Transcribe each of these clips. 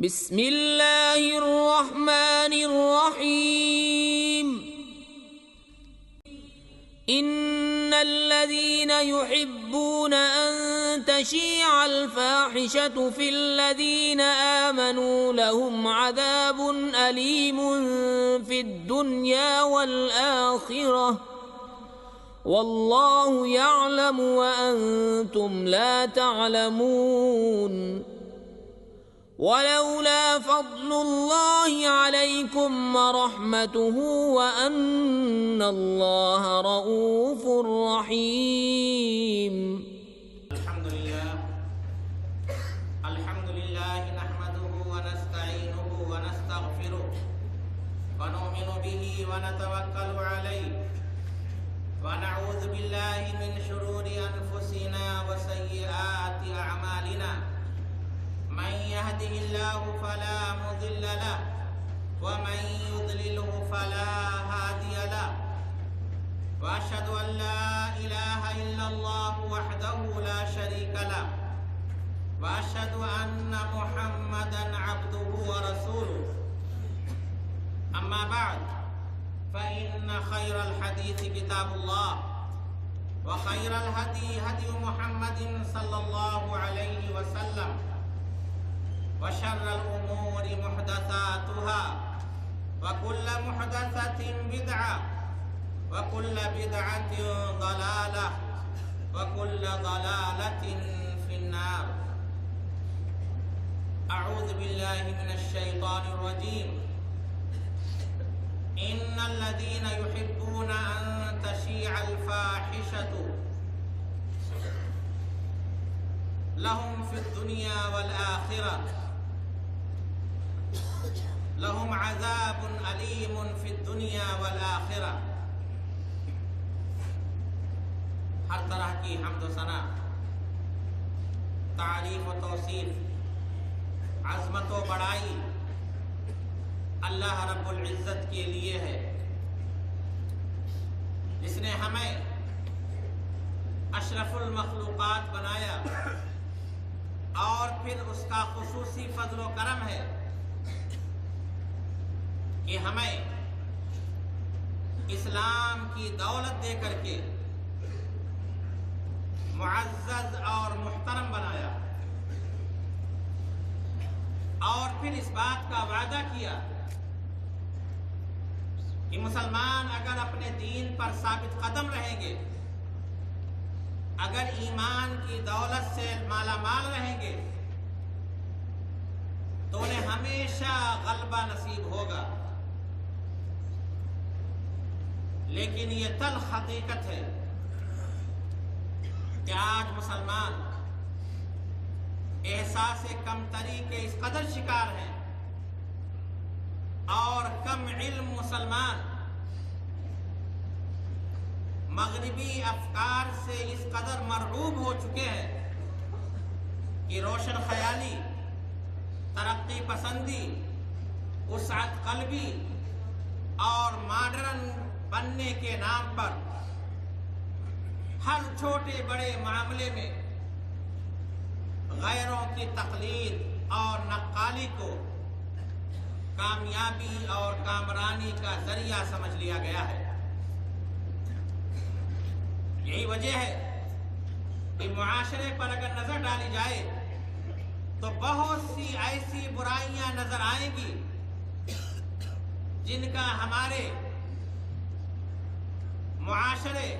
بسم اللہ الرحمن الرحیم ان الذين يحبون ان تشيع الفاحشة في الذين آمنوا لهم عذاب أليم في الدنيا والآخرة والله يعلم وأنتم لا تعلمون ولولا فضل الله عليكم ورحمته وأن الله رؤوف رحيم الحمد لله نحمده ونستعينه ونستغفره ونؤمن به ونتوكل عليه ونعوذ بالله من شرور أنفسنا وسيئات أعمالنا من يهده الله فلا مضل له ومن يضلله فلا هادي له وأشهد أن لا إله إلا الله وحده لا شريك له وأشهد أن محمدا عبده ورسوله أما بعد فإن خير الحديث كتاب الله وخير الهدي هدي محمد صلى الله عليه وسلم وشر الأمور محدثاتها وكل محدثة بدعة وكل بدعة ضلالة وكل ضلالة في النار أعوذ بالله من الشيطان الرجيم إن الذين يحبون أن تشيع الفاحشة لهم في الدنيا والآخرة لهم عذاب أليم في الدنيا والآخرة ہر طرح کی حمد و ثنا، تعریف و توصیف، عظمت و بڑائی اللہ رب العزت کے لیے ہے، جس نے ہمیں اشرف المخلوقات بنایا اور پھر اس کا خصوصی فضل و کرم ہے کہ ہمیں اسلام کی دولت دے کر کے معزز اور محترم بنایا، اور پھر اس بات کا وعدہ کیا کہ مسلمان اگر اپنے دین پر ثابت قدم رہیں گے، اگر ایمان کی دولت سے مالا مال رہیں گے تو انہیں ہمیشہ غلبہ نصیب ہوگا۔ لیکن یہ تلخ حقیقت ہے کہ آج مسلمان احساس کمتری کے اس قدر شکار ہیں اور کم علم مسلمان مغربی افکار سے اس قدر مرعوب ہو چکے ہیں کہ روشن خیالی، ترقی پسندی، وسعت قلبی اور ماڈرن بننے کے نام پر ہر چھوٹے بڑے معاملے میں غیروں کی تقلید اور نقالی کو کامیابی اور کامرانی کا ذریعہ سمجھ لیا گیا ہے۔ یہی وجہ ہے کہ معاشرے پر اگر نظر ڈالی جائے تو بہت سی ایسی برائیاں نظر آئیں گی جن کا ہمارے معاشرے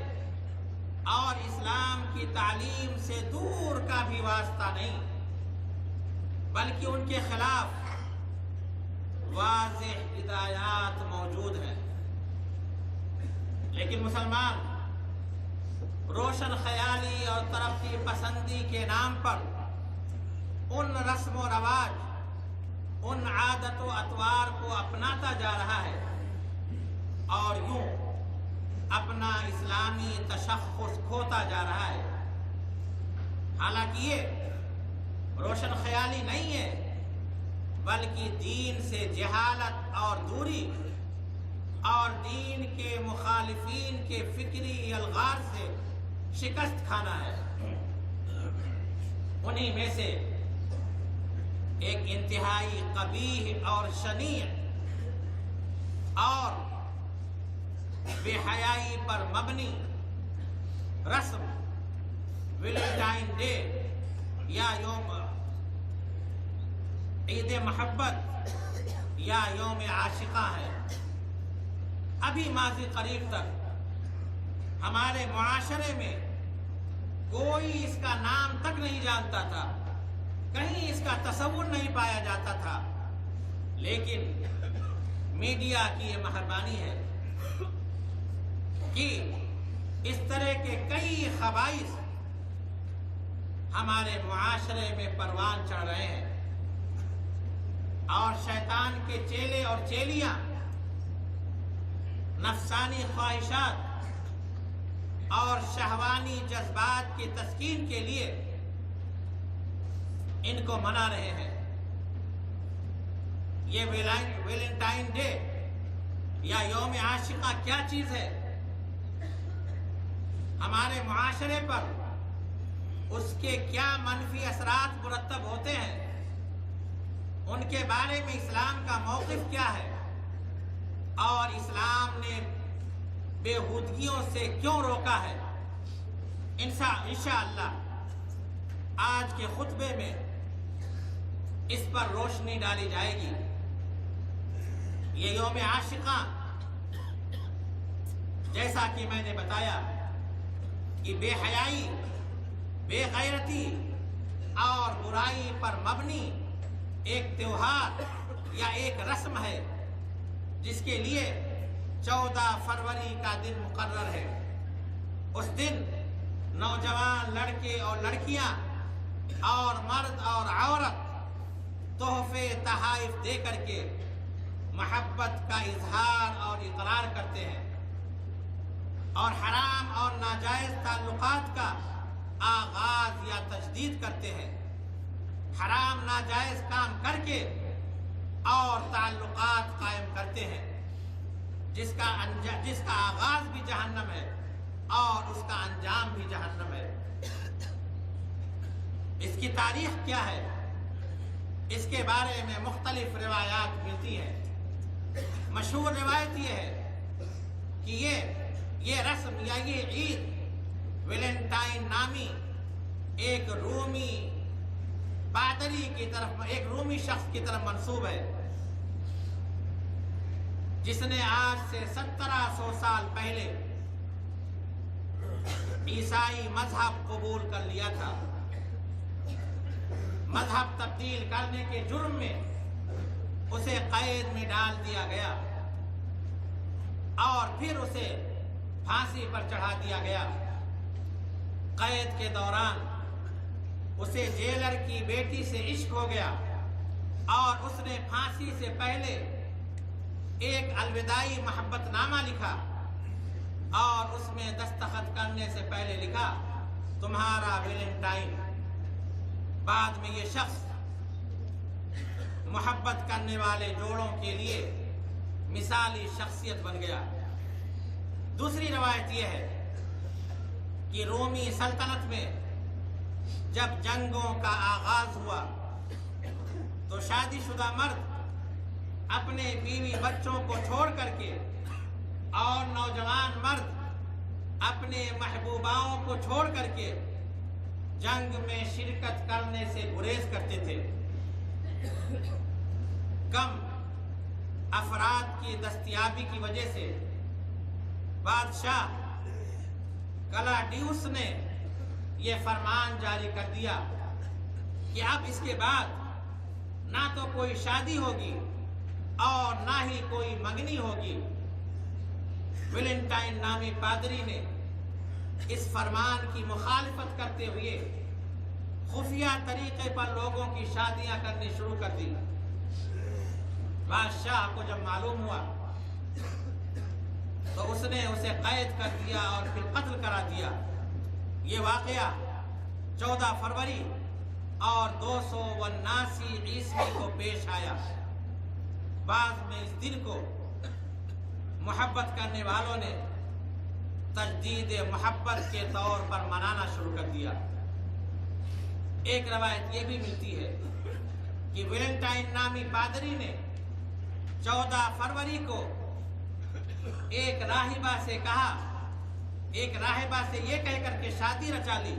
اور اسلام کی تعلیم سے دور کا بھی واسطہ نہیں، بلکہ ان کے خلاف واضح ہدایات موجود ہیں۔ لیکن مسلمان روشن خیالی اور ترقی پسندی کے نام پر ان رسم و رواج، ان عادت و اطوار کو اپناتا جا رہا ہے اور یوں اپنا اسلامی تشخص کھوتا جا رہا ہے۔ حالانکہ یہ روشن خیالی نہیں ہے، بلکہ دین سے جہالت اور دوری اور دین کے مخالفین کے فکری الغار سے شکست کھانا ہے۔ انہی میں سے ایک انتہائی قبیح اور شنیع اور بے حیائی پر مبنی رسم ویلنٹائن ڈے یا یوم عید محبت یا یوم عاشقاں ہے۔ ابھی ماضی قریب تک ہمارے معاشرے میں کوئی اس کا نام تک نہیں جانتا تھا، کہیں اس کا تصور نہیں پایا جاتا تھا، لیکن میڈیا کی یہ مہربانی ہے کہ اس طرح کے کئی خبائث ہمارے معاشرے میں پروان چڑھ رہے ہیں، اور شیطان کے چیلے اور چیلیاں نفسانی خواہشات اور شہوانی جذبات کی تسکین کے لیے ان کو منا رہے ہیں۔ یہ ویلنٹائن ڈے یا یوم عاشقاں کیا چیز ہے؟ ہمارے معاشرے پر اس کے کیا منفی اثرات مرتب ہوتے ہیں؟ ان کے بارے میں اسلام کا موقف کیا ہے؟ اور اسلام نے بےہودگیوں سے کیوں روکا ہے؟ انشاءاللہ آج کے خطبے میں اس پر روشنی ڈالی جائے گی۔ یہ یوم عاشقاں جیسا کہ میں نے بتایا کہ بے حیائی، بے غیرتی اور برائی پر مبنی ایک تہوار یا ایک رسم ہے، جس کے لیے 14 فروری کا دن مقرر ہے۔ اس دن نوجوان لڑکے اور لڑکیاں اور مرد اور عورت تحفے تحائف دے کر کے محبت کا اظہار اور اقرار کرتے ہیں، اور حرام اور ناجائز تعلقات کا آغاز یا تجدید کرتے ہیں۔ حرام ناجائز کام کر کے اور تعلقات قائم کرتے ہیں، جس کا آغاز بھی جہنم ہے اور اس کا انجام بھی جہنم ہے۔ اس کی تاریخ کیا ہے؟ اس کے بارے میں مختلف روایات ملتی ہیں۔ مشہور روایت یہ ہے کہ یہ رسم یا یہ عید ویلنٹائن نامی ایک رومی پادری کی طرف، ایک رومی شخص کی طرف منسوب ہے، جس نے آج سے 1700 سال پہلے عیسائی مذہب قبول کر لیا تھا۔ مذہب تبدیل کرنے کے جرم میں اسے قید میں ڈال دیا گیا اور پھر اسے پھانسی پر چڑھا دیا گیا۔ قید کے دوران اسے جیلر کی بیٹی سے عشق ہو گیا اور اس نے پھانسی سے پہلے ایک الوداعی محبت نامہ لکھا، اور اس میں دستخط کرنے سے پہلے لکھا تمہارا ویلنٹائن۔ بعد میں یہ شخص محبت کرنے والے جوڑوں کے لیے مثالی شخصیت بن گیا۔ دوسری روایت یہ ہے کہ رومی سلطنت میں جب جنگوں کا آغاز ہوا تو شادی شدہ مرد اپنے بیوی بچوں کو چھوڑ کر کے اور نوجوان مرد اپنے محبوباؤں کو چھوڑ کر کے جنگ میں شرکت کرنے سے گریز کرتے تھے۔ کم افراد کی دستیابی کی وجہ سے بادشاہ کلاڈیوس نے یہ فرمان جاری کر دیا کہ اب اس کے بعد نہ تو کوئی شادی ہوگی اور نہ ہی کوئی منگنی ہوگی۔ ویلنٹائن نامی پادری نے اس فرمان کی مخالفت کرتے ہوئے خفیہ طریقے پر لوگوں کی شادیاں کرنی شروع کر دی۔ بادشاہ کو جب معلوم ہوا تو اس نے اسے قید کر دیا اور پھر قتل کرا دیا۔ یہ واقعہ 14 فروری اور 279 عیسوی کو پیش آیا۔ بعد میں اس دن کو محبت کرنے والوں نے تجدید محبت کے طور پر منانا شروع کر دیا۔ ایک روایت یہ بھی ملتی ہے کہ ویلنٹائن نامی پادری نے 14 فروری کو ایک راہبہ سے کہا، ایک راہبہ سے یہ کہہ کر کے شادی رچا لی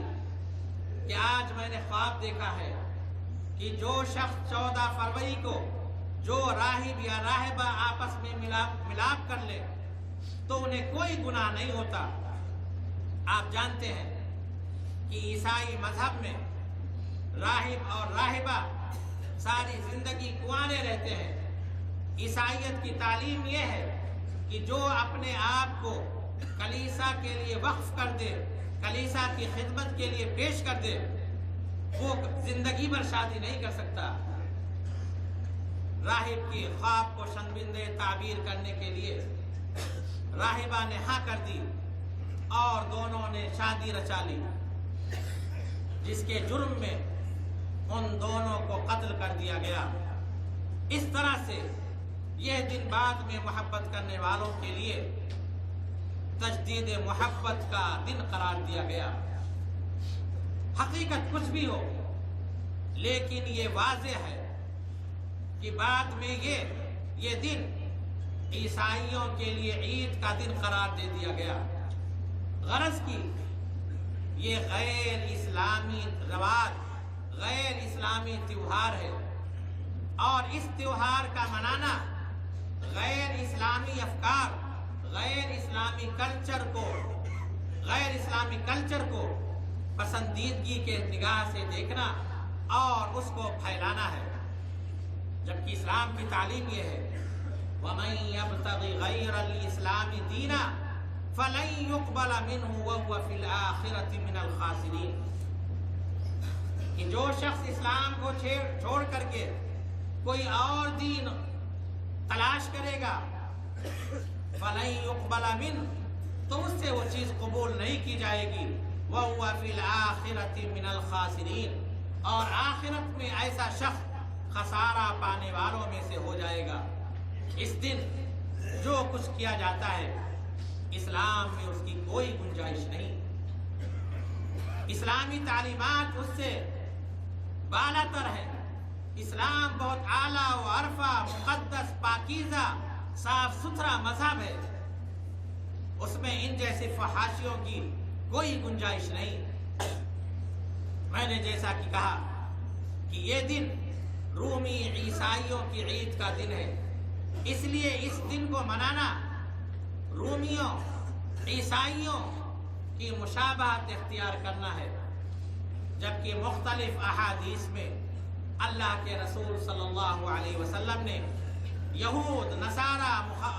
کہ آج میں نے خواب دیکھا ہے کہ جو شخص 14 فروری کو جو راہب یا راہبہ آپس میں ملاپ کر لے تو انہیں کوئی گناہ نہیں ہوتا۔ آپ جانتے ہیں کہ عیسائی مذہب میں راہب اور راہبہ ساری زندگی کنوارے رہتے ہیں۔ عیسائیت کی تعلیم یہ ہے کہ جو اپنے آپ کو کلیسا کے لیے وقف کر دے، کلیسا کی خدمت کے لیے پیش کر دے، وہ زندگی بھر شادی نہیں کر سکتا۔ راہب کی خواب کو شنبندے تعبیر کرنے کے لیے راہبہ نے ہاں کر دی اور دونوں نے شادی رچا لی، جس کے جرم میں ان دونوں کو قتل کر دیا گیا۔ اس طرح سے یہ دن بعد میں محبت کرنے والوں کے لیے تجدید محبت کا دن قرار دیا گیا۔ حقیقت کچھ بھی ہو، لیکن یہ واضح ہے کہ بعد میں یہ دن عیسائیوں کے لیے عید کا دن قرار دے دیا گیا۔ غرض کی یہ غیر اسلامی رواج، غیر اسلامی تیوہار ہے، اور اس تیوہار کا منانا غیر اسلامی افکار، غیر اسلامی کلچر کو پسندیدگی کے نگاہ سے دیکھنا اور اس کو پھیلانا ہے، جبکہ اسلام کی تعلیم یہ ہے وَمَن يَبْتَغِ غَيْرَ الْإِسْلَامِ دِينًا فَلَن يُقْبَلَ مِنْهُ وَهُوَ فِي الْآخِرَةِ مِنَ الْخَاسِرِينَ، کہ جو شخص اسلام کو چھوڑ کر کے کوئی اور دین تلاش کرے گا فَلَن يُقْبَلَ مِنْهُ، تو اس سے وہ چیز قبول نہیں کی جائے گی، وَهُوَ فِي الْآخِرَةِ مِنَ الْخَاسِرِينَ، اور آخرت میں ایسا شخص خسارہ پانے والوں میں سے ہو جائے گا۔ اس دن جو کچھ کیا جاتا ہے اسلام میں اس کی کوئی گنجائش نہیں۔ اسلامی تعلیمات اس سے بالا تر ہے۔ اسلام بہت اعلیٰ و عرفہ، مقدس، پاکیزہ، صاف ستھرا مذہب ہے، اس میں ان جیسے فحاشیوں کی کوئی گنجائش نہیں۔ میں نے جیسا کہ کہا کہ یہ دن رومی عیسائیوں کی عید کا دن ہے، اس لیے اس دن کو منانا رومیوں، عیسائیوں کی مشابہت اختیار کرنا ہے، جبکہ مختلف احادیث میں اللہ کے رسول صلی اللہ علیہ وسلم نے یہود، نصارہ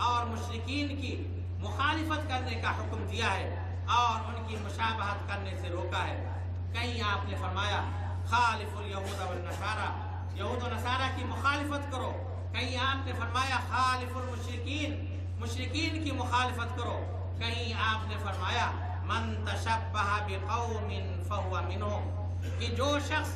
اور مشرکین کی مخالفت کرنے کا حکم دیا ہے اور ان کی مشابہت کرنے سے روکا ہے۔ کہیں آپ نے فرمایا خالف الیہود والنصارہ، یہود و نصارہ کی مخالفت کرو، کہیں آپ نے فرمایا خالف المشرکین، مشرکین کی مخالفت کرو، کہیں آپ نے فرمایا من تشبہ بقوم فہو منہم، کہ جو شخص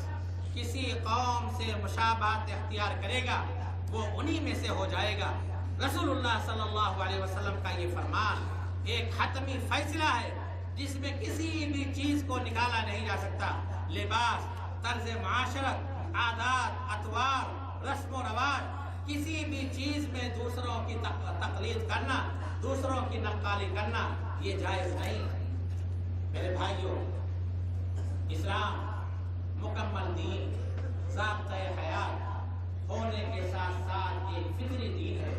کسی قوم سے مشابہت اختیار کرے گا وہ انہی میں سے ہو جائے گا۔ رسول اللہ صلی اللہ علیہ وسلم کا یہ فرمان ایک حتمی فیصلہ ہے جس میں کسی بھی چیز کو نکالا نہیں جا سکتا۔ لباس، طرز معاشرت، عادات، اطوار، رسم و رواج، کسی بھی چیز میں دوسروں کی تقلید کرنا، دوسروں کی نقالی کرنا یہ جائز نہیں۔ میرے بھائیوں، اسلام مکمل دین، ضابطۂ حیات ہونے کے ساتھ ساتھ ایک فطری دین ہے۔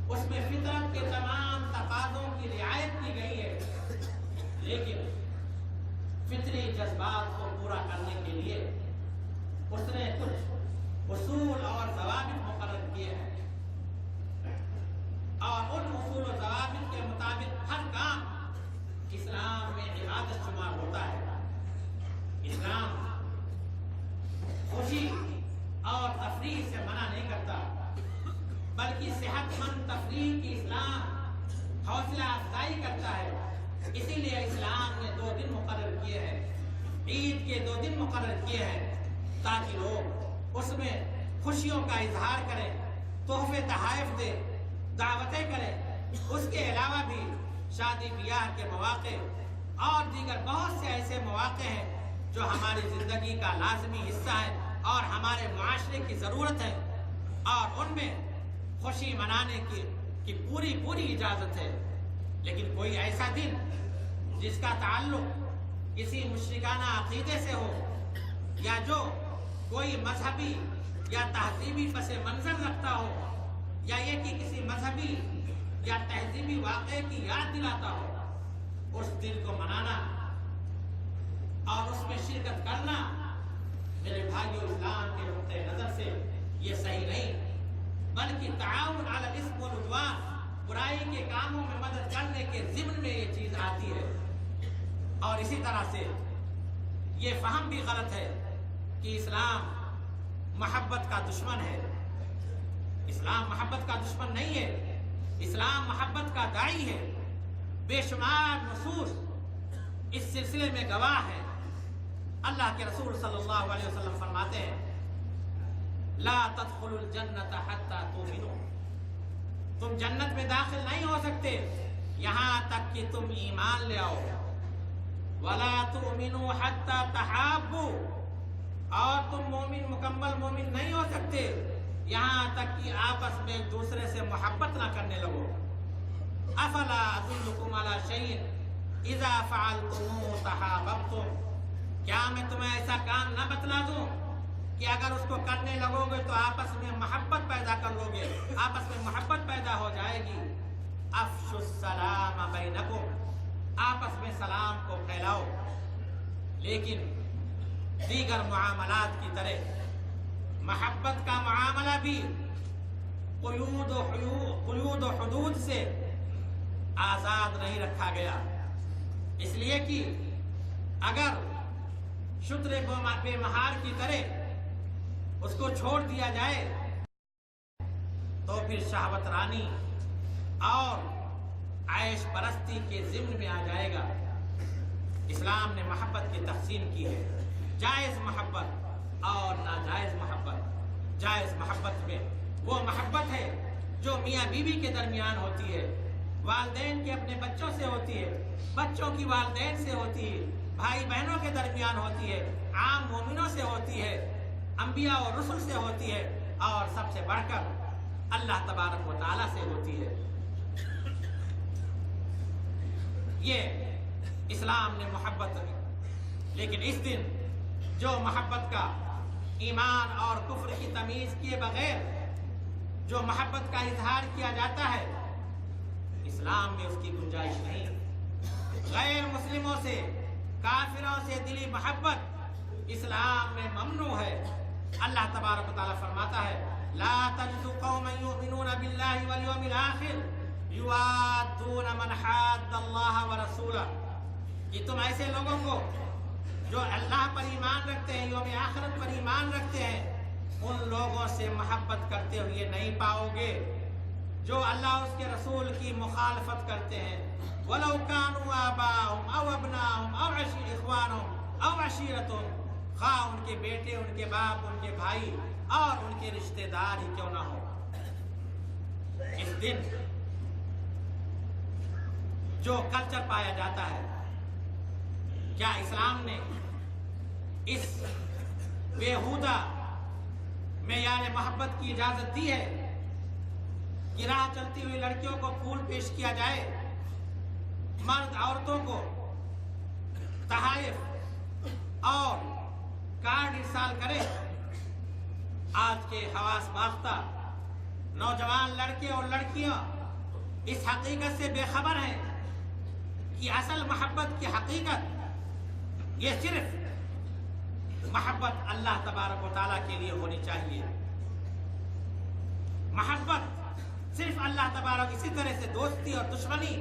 اس میں فطرت کے تمام تقاضوں کی رعایت کی گئی ہے، لیکن فطری جذبات کو پورا کرنے کے لیے اس نے کچھ اصول اور ضوابط مقرر کیے ہیں، اور ان اصول و ضوابط کے مطابق ہر کام اسلام میں عبادت شمار ہوتا ہے۔ اسلام خوشی اور تفریح سے منع نہیں کرتا، بلکہ صحت مند تفریح کی اسلام حوصلہ افزائی کرتا ہے۔ اسی لیے اسلام نے 2 دن مقرر کیے ہیں، عید کے 2 دن مقرر کیے ہیں، تاکہ لوگ اس میں خوشیوں کا اظہار کریں، تحفے تحائف دیں، دعوتیں کریں۔ اس کے علاوہ بھی شادی بیاہ کے مواقع اور دیگر بہت سے ایسے مواقع ہیں جو ہماری زندگی کا لازمی حصہ ہے اور ہمارے معاشرے کی ضرورت ہے، اور ان میں خوشی منانے کی پوری اجازت ہے۔ لیکن کوئی ایسا دن جس کا تعلق کسی مشرکانہ عقیدے سے ہو، یا جو کوئی مذہبی یا تہذیبی پس منظر رکھتا ہو، یا یہ کہ کسی مذہبی یا تہذیبی واقعے کی یاد دلاتا ہو، اس دن کو منانا اور اس میں شرکت کرنا میرے بھائیو اسلام کے نقطۂ نظر سے یہ صحیح نہیں، بلکہ تعاون علی الاسم والعدوان، برائی کے کاموں میں مدد کرنے کے ضمن میں یہ چیز آتی ہے۔ اور اسی طرح سے یہ فہم بھی غلط ہے کہ اسلام محبت کا دشمن ہے۔ اسلام محبت کا دشمن نہیں ہے، اسلام محبت کا داعی ہے۔ بے شمار نصوص اس سلسلے میں گواہ ہیں۔ اللہ کے رسول صلی اللہ علیہ وسلم فرماتے ہیں لا تدخلوا الجنت حتی تؤمنوا، تم جنت میں داخل نہیں ہو سکتے یہاں تک کہ تم ایمان لے آؤ۔ ولا تؤمنوا حتی تحابوا، اور تم مکمل مومن نہیں ہو سکتے یہاں تک کہ آپس میں ایک دوسرے سے محبت نہ کرنے لگو۔ افلا ادلکم علی شیء اذا فعلتموه تحاببتم، کیا میں تمہیں ایسا کام نہ بتلا دوں کہ اگر اس کو کرنے لگو گے تو آپس میں محبت پیدا کر لو گے، آپس میں محبت پیدا ہو جائے گی۔ افشوا السلام بینکم، آپس میں سلام کو پھیلاؤ۔ لیکن دیگر معاملات کی طرح محبت کا معاملہ بھی قیود و حدود سے آزاد نہیں رکھا گیا، اس لیے کہ اگر شتر بے مہار کی طرح اس کو چھوڑ دیا جائے تو پھر شہوت رانی اور عیش پرستی کے ضمن میں آ جائے گا۔ اسلام نے محبت کی تقسیم کی ہے، جائز محبت اور ناجائز محبت۔ جائز محبت میں وہ محبت ہے جو میاں بیوی کے درمیان ہوتی ہے، والدین کے اپنے بچوں سے ہوتی ہے، بچوں کی والدین سے ہوتی ہے، بھائی بہنوں کے درمیان ہوتی ہے، عام مومنوں سے ہوتی ہے، انبیاء اور رسل سے ہوتی ہے، اور سب سے بڑھ کر اللہ تبارک و تعالیٰ سے ہوتی ہے۔ یہ اسلام نے محبت رکھی، لیکن اس دن جو محبت کا ایمان اور کفر کی تمیز کیے بغیر جو محبت کا اظہار کیا جاتا ہے، اسلام میں اس کی گنجائش نہیں۔ غیر مسلموں سے، کافروں سے دلی محبت اسلام میں ممنوع ہے۔ اللہ تبارک و تعالیٰ فرماتا ہے لا تجد قوما یؤمنون باللہ والیوم الآخر یوادون من حاد اللہ ورسولہ، کہ تم ایسے لوگوں کو جو اللہ پر ایمان رکھتے ہیں، یوم آخرت پر ایمان رکھتے ہیں، ان لوگوں سے محبت کرتے ہوئے نہیں پاؤ گے جو اللہ اس کے رسول کی مخالفت کرتے ہیں۔ وَلَوْ كَانُوا آبَاءَهُمْ أَوْ أَبْنَاءَهُمْ أَوْ إِخْوَانَهُمْ أَوْ عَشِيرَتُهُمْ، خواہ ان کے بیٹے، ان کے باپ، ان کے بھائی اور ان کے رشتہ دار ہی کیوں نہ ہو۔ اس دن جو کلچر پایا جاتا ہے، کیا اسلام نے اس بیہودہ معیار محبت کی اجازت دی ہے کہ راہ چلتی ہوئی لڑکیوں کو پھول پیش کیا جائے، مرد عورتوں کو تحائف اور کارڈ ارسال کرے؟ آج کے حواس باختہ نوجوان لڑکے اور لڑکیاں اس حقیقت سے بے خبر ہیں کہ اصل محبت کی حقیقت یہ صرف محبت اللہ تبارک و تعالیٰ کے لیے ہونی چاہیے۔ محبت صرف اللہ تبارک، اسی طرح سے دوستی اور دشمنی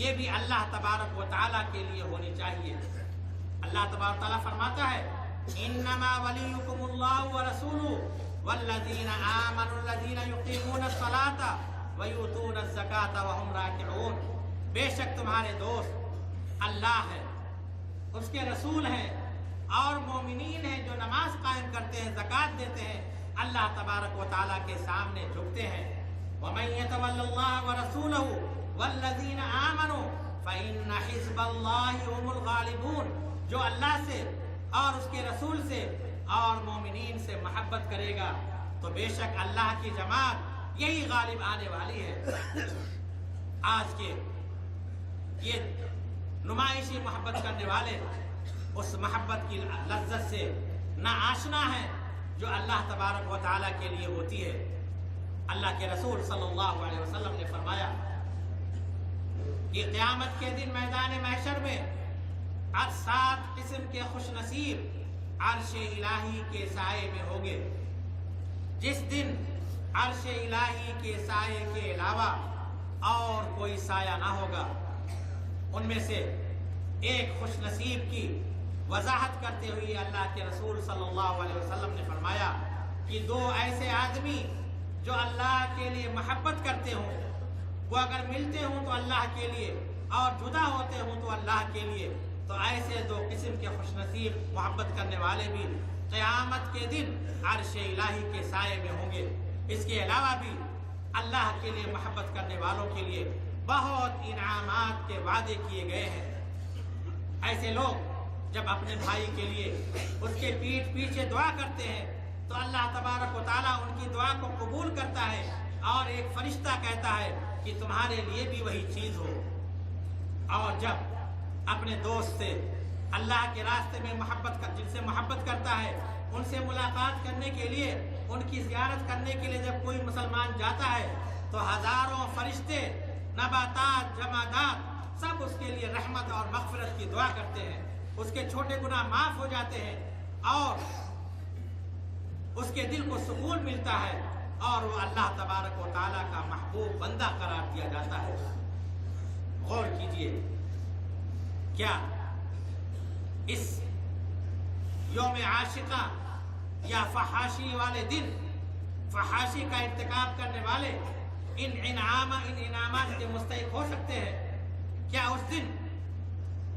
یہ بھی اللہ تبارک و تعالیٰ کے لیے ہونی چاہیے۔ اللہ تبارک و تعالیٰ فرماتا ہے انما ولیکم اللہ ورسولہ والذین آمنوا الذین یقیمون الصلاۃ ویؤتون الزکاۃ وہم راکعون، بے شک تمہارے دوست اللہ ہے، اس کے رسول ہیں اور مومنین ہیں جو نماز قائم کرتے ہیں، زکوٰۃ دیتے ہیں، اللہ تبارک و تعالیٰ کے سامنے جھکتے ہیں۔ وَمَن يَتَوَلَّ اللَّهَ وَرَسُولَهُ وَالَّذِينَ آمَنُوا فَإِنَّ حِزْبَ اللَّهِ هُمُ الْغَالِبُونَ، جو اللہ سے اور اس کے رسول سے اور مومنین سے محبت کرے گا تو بے شک اللہ کی جماعت یہی غالب آنے والی ہے۔ آج کے یہ نمائشی محبت کرنے والے اس محبت کی لذت سے نہ آشنا ہے جو اللہ تبارک و تعالیٰ کے لیے ہوتی ہے۔ اللہ کے رسول صلی اللہ علیہ وسلم نے فرمایا کہ قیامت کے دن میدان محشر میں 7 قسم کے خوش نصیب عرش الہی کے سائے میں ہوں گے۔ جس دن عرش الہی کے سائے کے علاوہ اور کوئی سایہ نہ ہوگا، ان میں سے ایک خوش نصیب کی وضاحت کرتے ہوئے اللہ کے رسول صلی اللہ علیہ وسلم نے فرمایا کہ 2 ایسے آدمی جو اللہ کے لیے محبت کرتے ہوں، وہ اگر ملتے ہوں تو اللہ کے لیے اور جدا ہوتے ہوں تو اللہ کے لیے، تو ایسے 2 قسم کے خوش نصیب محبت کرنے والے بھی قیامت کے دن عرش الہی کے سائے میں ہوں گے۔ اس کے علاوہ بھی اللہ کے لیے محبت کرنے والوں کے لیے بہت انعامات کے وعدے کیے گئے ہیں۔ ایسے لوگ جب اپنے بھائی کے لیے اس کے پیٹھ پیچھے دعا کرتے ہیں تو اللہ تبارک و تعالیٰ ان کی دعا کو قبول کرتا ہے اور ایک فرشتہ کہتا ہے کہ تمہارے لیے بھی وہی چیز ہو۔ اور جب اپنے دوست سے اللہ کے راستے میں جن سے محبت کرتا ہے ان سے ملاقات کرنے کے لیے، ان کی زیارت کرنے کے لیے جب کوئی مسلمان جاتا ہے تو ہزاروں فرشتے، نباتات، جمادات سب اس کے لیے رحمت اور مغفرت کی دعا کرتے ہیں۔ اس کے چھوٹے گناہ معاف ہو جاتے ہیں اور اس کے دل کو سکون ملتا ہے اور وہ اللہ تبارک و تعالیٰ کا محبوب بندہ قرار دیا جاتا ہے۔ غور کیجئے، کیا اس یوم عاشقہ یا فحاشی والے دن فحاشی کا ارتکاب کرنے والے ان انعامات کے مستحق ہو سکتے ہیں؟ کیا اس دن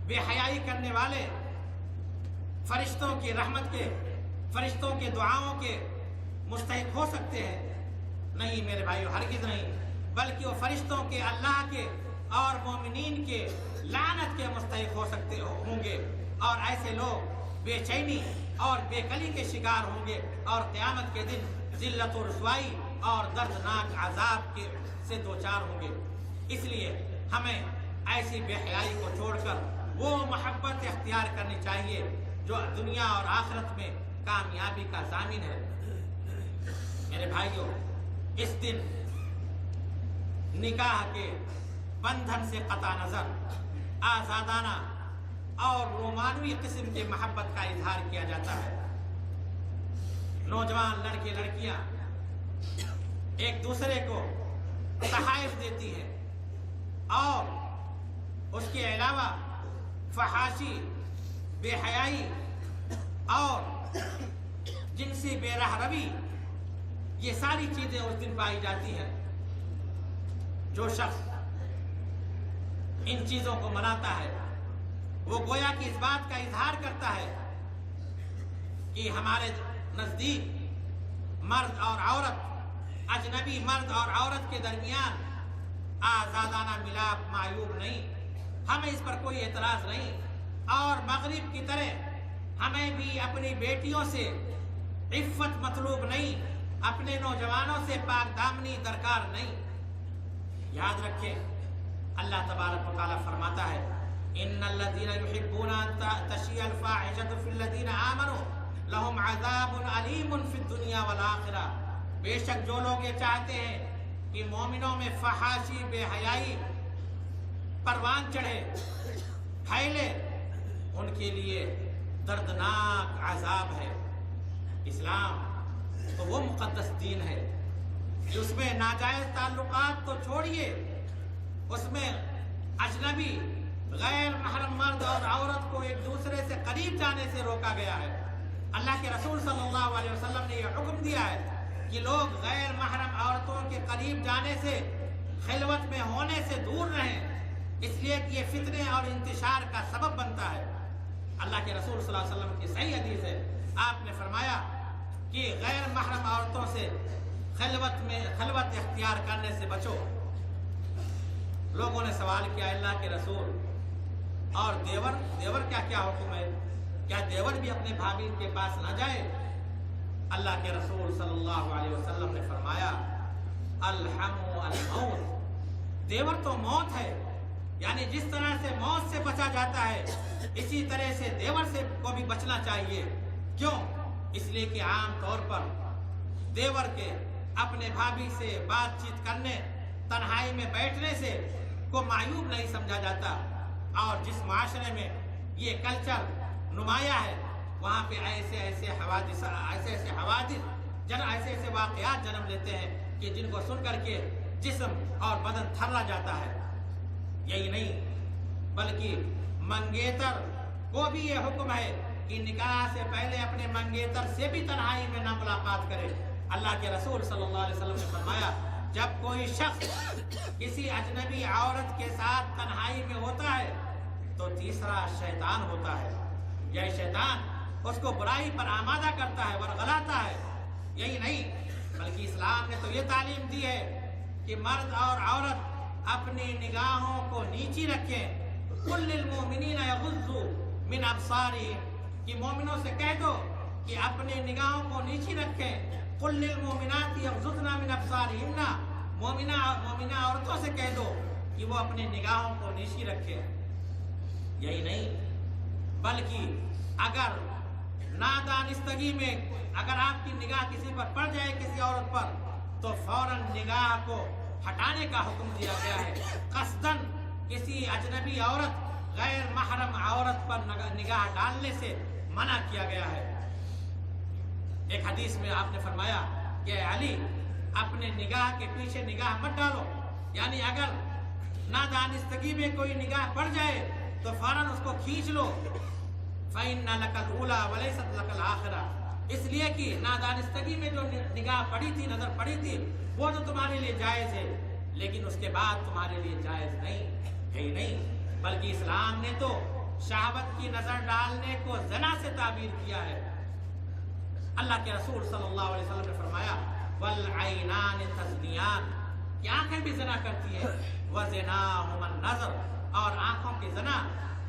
بے حیائی کرنے والے فرشتوں کی رحمت کے، فرشتوں کے دعاؤں کے مستحق ہو سکتے ہیں؟ نہیں میرے بھائیو، ہرگز نہیں، بلکہ وہ فرشتوں کے، اللہ کے اور مومنین کے لعنت کے مستحق ہوں گے، اور ایسے لوگ بے چینی اور بے کلی کے شکار ہوں گے اور قیامت کے دن ذلت و رسوائی اور دردناک عذاب سے دوچار ہوں گے۔ اس لیے ہمیں ایسی بے حیائی کو چھوڑ کر وہ محبت اختیار کرنی چاہیے جو دنیا اور آخرت میں کامیابی کا ضامن ہے۔ میرے بھائیوں، اس دن نکاح کے بندھن سے قطع نظر آزادانہ اور رومانوی قسم کی محبت کا اظہار کیا جاتا ہے۔ نوجوان لڑکے لڑکیاں ایک دوسرے کو تحائف دیتی ہیں اور اس کے علاوہ فحاشی، بے حیائی اور جنسی بے رہ روی، یہ ساری چیزیں اس دن پائی جاتی ہیں۔ جو شخص ان چیزوں کو مناتا ہے وہ گویا کہ اس بات کا اظہار کرتا ہے کہ ہمارے نزدیک مرد اور عورت، اجنبی مرد اور عورت کے درمیان آزادانہ ملاپ معیوب نہیں، ہمیں اس پر کوئی اعتراض نہیں، اور مغرب کی طرح ہمیں بھی اپنی بیٹیوں سے عفت مطلوب نہیں، اپنے نوجوانوں سے پاک دامنی درکار نہیں۔ یاد رکھیں، اللہ تبارک و تعالیٰ فرماتا ہے ان الذين يحبون ان تشيع الفاحشة في الذين آمنوا لهم عذاب عليم في الدنيا والآخرة۔ بے شک جو لوگ یہ چاہتے ہیں کہ مومنوں میں فحاشی، بے حیائی پروان چڑھے، پھیلے، ان کے لیے دردناک عذاب ہے۔ اسلام تو وہ مقدس دین ہے جس میں ناجائز تعلقات تو چھوڑیے، اس میں اجنبی غیر محرم مرد اور عورت کو ایک دوسرے سے قریب جانے سے روکا گیا ہے۔ اللہ کے رسول صلی اللہ علیہ وسلم نے یہ حکم دیا ہے کہ لوگ غیر محرم عورتوں کے قریب جانے سے، خلوت میں ہونے سے دور رہیں، اس لیے کہ یہ فتنے اور انتشار کا سبب بنتا ہے۔ اللہ کے رسول صلی اللہ علیہ وسلم کی صحیح حدیث ہے، آپ نے فرمایا کہ غیر محرم عورتوں سے خلوت اختیار کرنے سے بچو۔ لوگوں نے سوال کیا، اللہ کے رسول اور دیور کا کیا حکم ہے؟ کیا دیور بھی اپنے بھابھی کے پاس نہ جائے؟ اللہ کے رسول صلی اللہ علیہ وسلم نے فرمایا الحم الموت، دیور تو موت ہے، یعنی جس طرح سے موت سے بچا جاتا ہے اسی طرح سے دیور سے کو بھی بچنا چاہیے۔ کیوں؟ اس لیے کہ عام طور پر دیور کے اپنے بھابھی سے بات چیت کرنے، تنہائی میں بیٹھنے سے کو معیوب نہیں سمجھا جاتا، اور جس معاشرے میں یہ کلچر نمایاں ہے وہاں پہ ایسے ایسے حوادث ایسے واقعات جنم لیتے ہیں کہ جن کو سن کر کے جسم اور بدن تھرا جاتا ہے۔ یہی نہیں بلکہ منگیتر کو بھی یہ حکم ہے کہ نکاح سے پہلے اپنے منگیتر سے بھی تنہائی میں نہ ملاقات کرے۔ اللہ کے رسول صلی اللہ علیہ وسلم نے فرمایا جب کوئی شخص کسی اجنبی عورت کے ساتھ تنہائی میں ہوتا ہے تو تیسرا شیطان ہوتا ہے، یہ شیطان اس کو برائی پر آمادہ کرتا ہے، ورغلاتا ہے۔ یہی نہیں بلکہ اسلام نے تو یہ تعلیم دی ہے کہ مرد اور عورت اپنی نگاہوں کو نیچی رکھیں۔ قل للمؤمنین یغضوا من ابصارہم، کہ مومنوں سے کہہ دو کہ اپنی نگاہوں کو نیچی رکھیں۔ قل للمؤمنات یغضضن من ابصارہن، مومنہ عورتوں سے کہہ دو کہ وہ اپنی نگاہوں کو نیچی رکھیں۔ یہی نہیں بلکہ اگر نادانستگی میں اگر آپ کی نگاہ کسی پر پڑ جائے، کسی عورت پر، تو فوراً نگاہ کو ہٹانے کا حکم دیا گیا ہے۔ قصداً کسی اجنبی عورت، غیر محرم عورت پر نگاہ ڈالنے سے منع کیا گیا ہے۔ ایک حدیث میں آپ نے فرمایا کہ اے علی، اپنے نگاہ کے پیچھے نگاہ مت ڈالو، یعنی اگر نادانستگی میں کوئی نگاہ پڑ جائے تو فوراً اس کو کھینچ لو۔ فَإِنَّ لَكَ الْأُولَىٰ وَلَيْسَتْ لَكَ الْآخِرَةُ، اس لیے کہ نادانستگی میں جو نگاہ پڑی تھی، نظر پڑی تھی، وہ تو تمہارے لیے جائز ہے، لیکن اس کے بعد تمہارے لیے جائز نہیں ہے ہی نہیں، بلکہ اسلام نے تو شہوت کی نظر ڈالنے کو زنا سے تعبیر کیا ہے۔ اللہ کے رسول صلی اللہ علیہ وسلم نے فرمایا وَالْعَيْنَانِ تَزْنِيَانِ، کہ آنکھیں بھی زنا کرتی ہیں، وَزِنَاهُمَا النَّظْرُ، اور آنکھوں کی زنا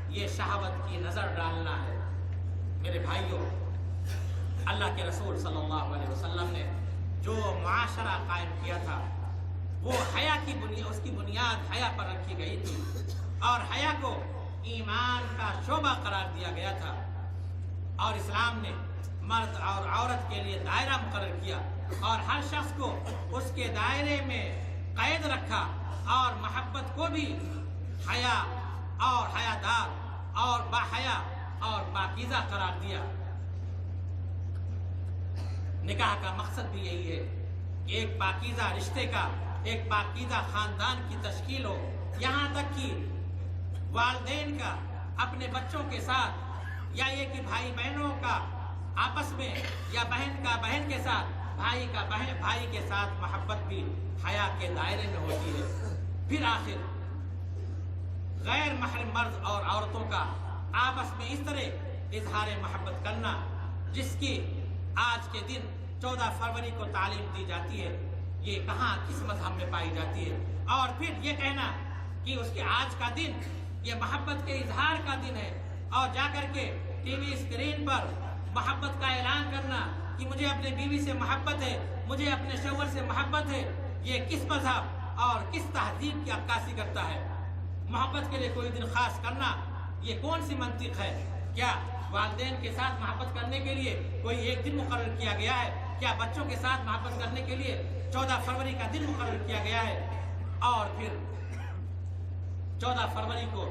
یہ شہوت کی نظر ڈالنا ہے۔ میرے بھائیوں، اللہ کے رسول صلی اللہ علیہ وسلم نے جو معاشرہ قائم کیا تھا وہ حیا کی بنیاد، اس کی بنیاد حیا پر رکھی گئی تھی، اور حیا کو ایمان کا شعبہ قرار دیا گیا تھا، اور اسلام نے مرد اور عورت کے لیے دائرہ مقرر کیا اور ہر شخص کو اس کے دائرے میں قید رکھا، اور محبت کو بھی حیا اور حیادار اور باحیا اور پاکیزہ قرار دیا۔ نکاح کا مقصد بھی یہی ہے کہ ایک پاکیزہ رشتے کا، ایک پاکیزہ خاندان کی تشکیل ہو، یہاں تک کہ والدین کا اپنے بچوں کے ساتھ، یا یہ کہ بھائی بہنوں کا آپس میں، یا بہن کا بہن کے ساتھ، بھائی کا بھائی کے ساتھ محبت بھی حیا کے دائرے میں ہوتی ہے۔ پھر آخر غیر محرم مرد اور عورتوں کا آپس میں اس طرح اظہار محبت کرنا، جس کی آج کے دن 14 فروری کو تعلیم دی جاتی ہے، یہ کہاں کس مذہب میں پائی جاتی ہے؟ اور پھر یہ کہنا کہ اس کے آج کا دن یہ محبت کے اظہار کا دن ہے، اور جا کر کے ٹی وی اسکرین پر محبت کا اعلان کرنا کہ مجھے اپنے بیوی سے محبت ہے، مجھے اپنے شوہر سے محبت ہے، یہ کس مذہب اور کس تہذیب کی عکاسی کرتا ہے؟ محبت کے لیے کوئی دن خاص کرنا یہ کون سی منطق ہے؟ کیا والدین کے ساتھ محبت کرنے کے لیے کوئی ایک دن مقرر کیا گیا ہے؟ کیا بچوں کے ساتھ محبت کرنے کے لیے 14 فروری کا دن مقرر کیا گیا ہے؟ اور پھر 14 فروری کو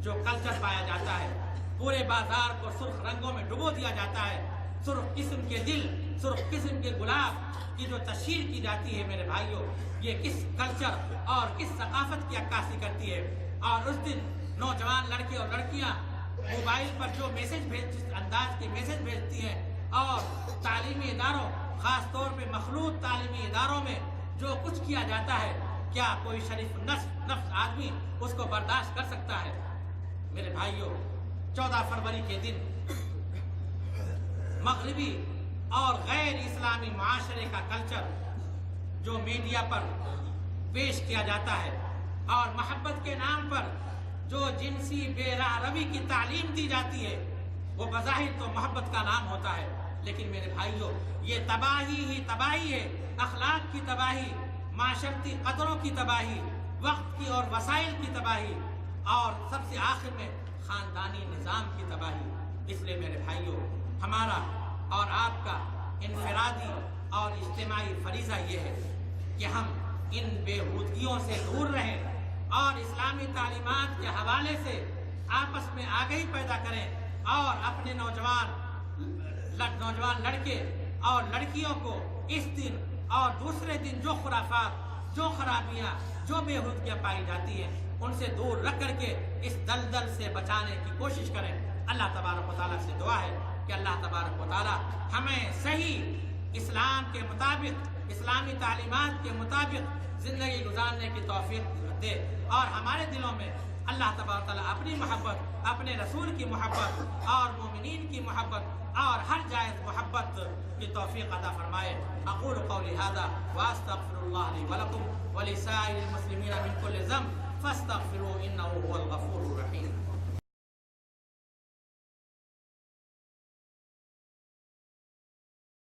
جو کلچر پایا جاتا ہے، پورے بازار کو سرخ رنگوں میں ڈبو دیا جاتا ہے، سرخ قسم کے دل، سرخ قسم کے گلاب کی جو تشہیر کی جاتی ہے، میرے بھائیوں، یہ کس کلچر اور کس ثقافت کی عکاسی کرتی ہے؟ اور اس دن نوجوان لڑکے اور لڑکیاں موبائل پر جو جس انداز کے میسج بھیجتی ہیں، اور تعلیمی اداروں، خاص طور پہ مخلوط تعلیمی اداروں میں جو کچھ کیا جاتا ہے، کیا کوئی شریف نفس آدمی اس کو برداشت کر سکتا ہے؟ میرے بھائیوں، 14 فروری کے دن مغربی اور غیر اسلامی معاشرے کا کلچر جو میڈیا پر پیش کیا جاتا ہے، اور محبت کے نام پر جو جنسی بے راہ روی کی تعلیم دی جاتی ہے، وہ بظاہر تو محبت کا نام ہوتا ہے، لیکن میرے بھائیوں یہ تباہی ہی تباہی ہے، اخلاق کی تباہی، معاشرتی قدروں کی تباہی، وقت کی اور وسائل کی تباہی، اور سب سے آخر میں خاندانی نظام کی تباہی۔ اس لیے میرے بھائیوں ہمارا اور آپ کا انفرادی اور اجتماعی فریضہ یہ ہے کہ ہم ان بےہودگیوں سے دور رہیں اور اسلامی تعلیمات کے حوالے سے آپس میں آگہی پیدا کریں، اور اپنے نوجوان لڑکے اور لڑکیوں کو اس دن اور دوسرے دن جو خرافات، جو خرابیاں، جو بےہودگیاں پائی جاتی ہیں ان سے دور رکھ کر کے اس دلدل سے بچانے کی کوشش کریں۔ اللہ تبارک و تعالیٰ سے دعا ہے کہ اللہ تبارک و تعالیٰ ہمیں صحیح اسلام کے مطابق، اسلامی تعلیمات کے مطابق زندگی گزارنے کی توفیق دے، اور ہمارے دلوں میں اللہ تبارک و تعالیٰ اپنی محبت، اپنے رسول کی محبت اور مومنین کی محبت اور ہر جائز محبت کی توفیق عطا فرمائے۔ اقول قولی ھذا واستغفر اللہ لی ولکم ولسائر المسلمین من کل ذنب فاستغفروه انه هو الغفور الرحیم۔